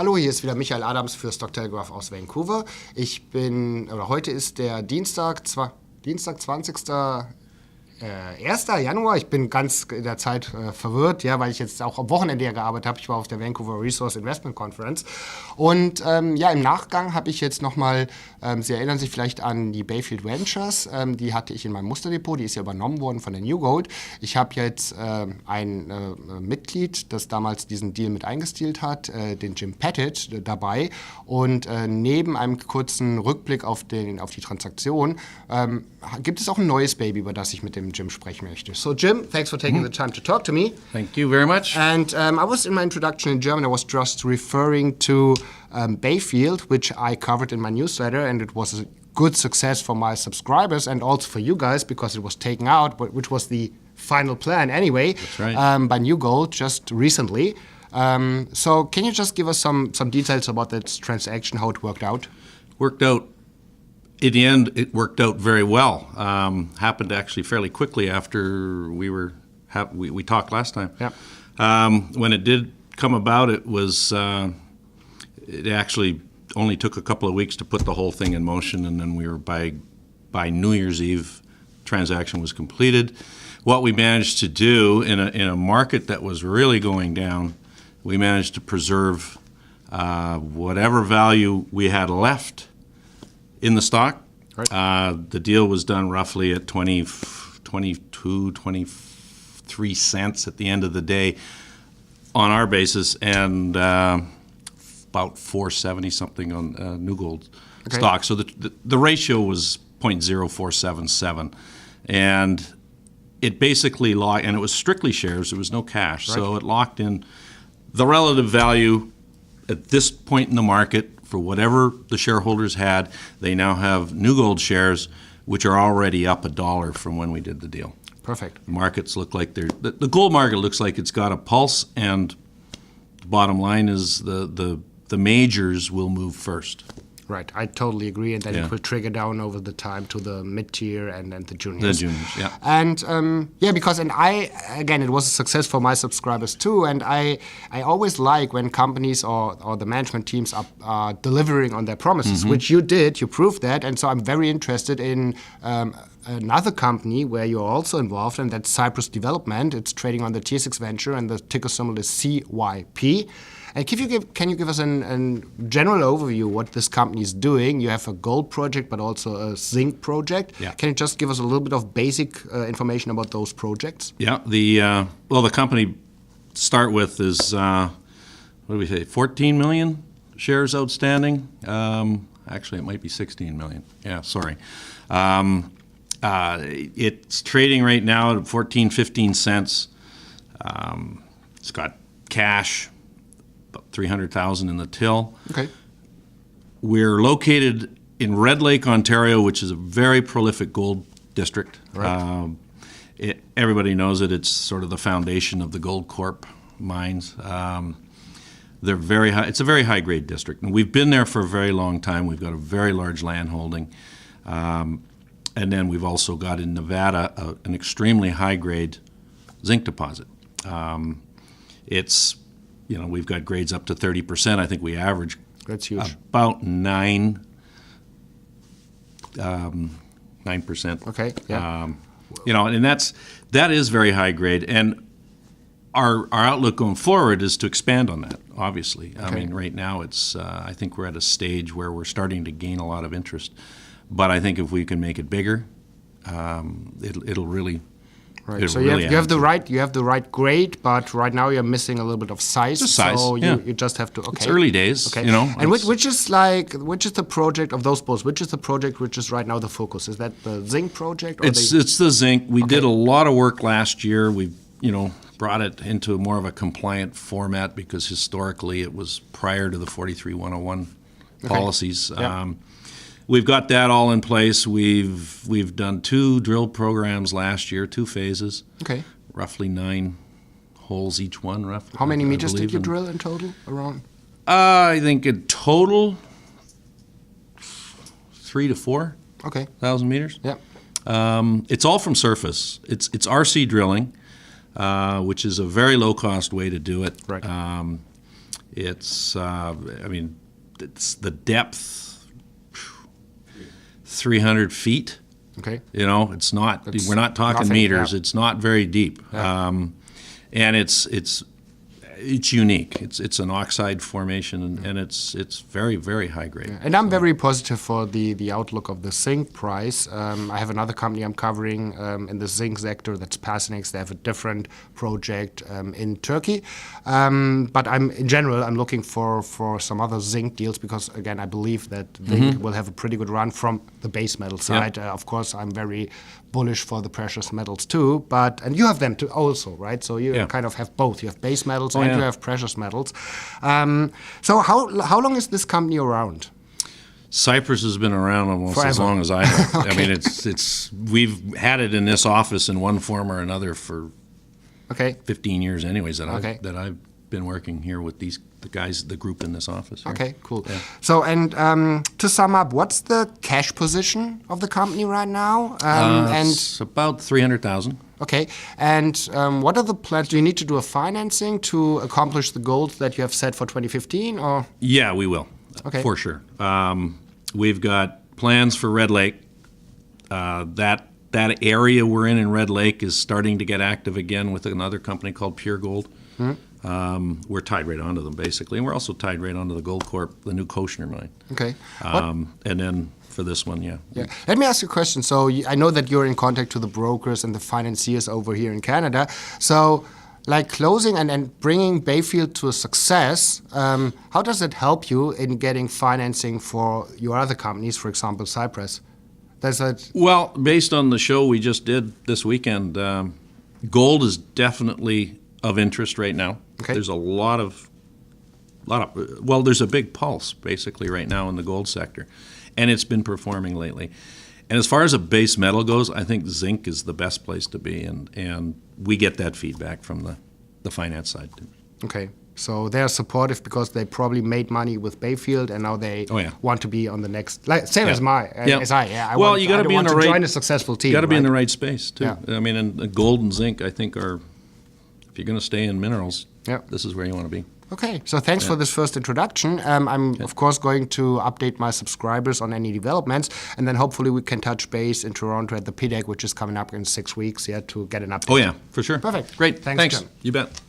Hallo, hier ist wieder Michael Adams für Stock-Telegraph aus Vancouver. Heute ist der Dienstag 1. Januar. Ich bin ganz in der Zeit verwirrt, ja, weil ich jetzt auch am Wochenende hier gearbeitet habe. Ich war auf der Vancouver Resource Investment Conference. Und im Nachgang habe ich jetzt nochmal, Sie erinnern sich vielleicht an die Bayfield Ventures, die hatte ich in meinem Musterdepot, die ist ja übernommen worden von der New Gold. Ich habe jetzt ein Mitglied, das damals diesen Deal mit eingestielt hat, den Jim Pettit, dabei. Und neben einem kurzen Rückblick auf die Transaktion gibt es auch ein neues Baby, über das ich mit dem Jim sprechen möchte. So Jim, thanks for taking the time to talk to me. Thank you very much. And I was in my introduction in German, I was just referring to Bayfield, which I covered in my newsletter, and it was a good success for my subscribers and also for you guys because it was taken out, which was the final plan anyway. That's right. By New Gold just recently. So can you just give us some details about that transaction, how it worked out? In the end, it worked out very well. Happened actually fairly quickly after we talked last time. Yeah. When it did come about, it actually only took a couple of weeks to put the whole thing in motion, and then we were by New Year's Eve, transaction was completed. What we managed to do in a market that was really going down, we managed to preserve whatever value we had left in the stock. Right. The deal was done roughly at 23 cents at the end of the day on our basis, and about 470 something on New Gold stock. So the ratio was 0.0477, and it basically locked, and it was strictly shares. There was no cash, right. So it locked in the relative value at this point in the market. For whatever the shareholders had, they now have New Gold shares, which are already up $1 from when we did the deal. Perfect. The markets look like the gold market looks like it's got a pulse, and the bottom line is the majors will move first. Right, I totally agree, and then Yeah. it will trigger down over the time to the mid-tier and the juniors. The juniors, yeah. And it was a success for my subscribers too, and I always like when companies or the management teams are delivering on their promises, which you did, you proved that, and so I'm very interested in another company where you're also involved, and that's Cypress Development. It's trading on the TSX Venture, and the ticker symbol is CYP. And can you give us a general overview what this company is doing? You have a gold project, but also a zinc project. Yeah. Can you just give us a little bit of basic information about those projects? Yeah. The company to start with is 14 million shares outstanding. Actually, it might be 16 million. Yeah, sorry. It's trading right now at 15 cents. It's got cash, about 300,000 in the till. Okay. We're located in Red Lake, Ontario, which is a very prolific gold district. Right. Everybody knows it. It's sort of the foundation of the gold Corp mines. They're very high. It's a very high-grade district, and we've been there for a very long time. We've got a very large land holding, and then we've also got in Nevada an extremely high-grade zinc deposit. We've got grades up to 30%. I think we average That's huge. about 9%. Okay, yeah. And that is very high grade. And our outlook going forward is to expand on that, obviously. Okay. I mean, right now it's I think we're at a stage where we're starting to gain a lot of interest. But I think if we can make it bigger, it'll really. Right. So you have the right grade, but right now you're missing a little bit of size. Just size. So yeah. you just have to. Okay. It's early days. Okay. And which is the project of those both? Which is the project which is right now the focus? Is that the zinc project? Or it's the zinc. We did a lot of work last year. We brought it into more of a compliant format because historically it was prior to the 43-101 policies. Yeah. We've got that all in place. We've done 2 drill programs last year, 2 phases. Okay. Roughly 9 holes each one, roughly. How many meters did you drill in total around? I think in total 3 to 4. Okay. 1,000 meters. Yeah. It's all from surface. It's RC drilling, which is a very low-cost way to do it. Right. It's, it's the depth, 300 feet. Okay. It's not. We're not talking meters. Yeah. It's not very deep, Yeah. and it's unique. It's an oxide formation, and it's very, very high grade. Yeah. And I'm very positive for the outlook of the zinc price. I have another company I'm covering in the zinc sector, that's Passenex. They have a different project in Turkey. But in general, I'm looking for some other zinc deals because, again, I believe that zinc will have a pretty good run from the base metal side. Of course, I'm very bullish for the precious metals too, and you have them too also, right? So you kind of have both. You have base metals and you have precious metals. So how long is this company around? Cypress has been around almost Forever. as long as I have. Okay. I mean, we've had it in this office in one form or another for 15 years, anyways. That I've been working here with the group in this office here. Okay, cool. Yeah. So, and to sum up, what's the cash position of the company right now? It's about $300,000. Okay, and what are the plans? Do you need to do a financing to accomplish the goals that you have set for 2015, or? Yeah, we will. Okay. For sure. We've got plans for Red Lake. That area we're in Red Lake is starting to get active again with another company called Pure Gold. We're tied right onto them, basically. And we're also tied right onto the Gold Corp, the new Koshner mine. Okay. And then for this one, Yeah. Let me ask you a question. So I know that you're in contact to the brokers and the financiers over here in Canada. So like closing and bringing Bayfield to a success, how does it help you in getting financing for your other companies, for example, Cypress? Well, based on the show we just did this weekend, gold is definitely of interest right now. Okay. There's there's a big pulse basically right now in the gold sector, and it's been performing lately. And as far as a base metal goes, I think zinc is the best place to be, and we get that feedback from the finance side too. Okay. So they're supportive because they probably made money with Bayfield, and now they want to be on the next, same as I. You got to be in the right. Join a successful team. You got to be in the right space too. Yeah. I mean, and gold and zinc, I think, if you're going to stay in minerals, this is where you want to be. Okay, so thanks for this first introduction. I'm, of course, going to update my subscribers on any developments, and then hopefully we can touch base in Toronto at the PDAC, which is coming up in 6 weeks, to get an update. Oh, yeah, for sure. Perfect. Great. Thanks, Jim. You bet.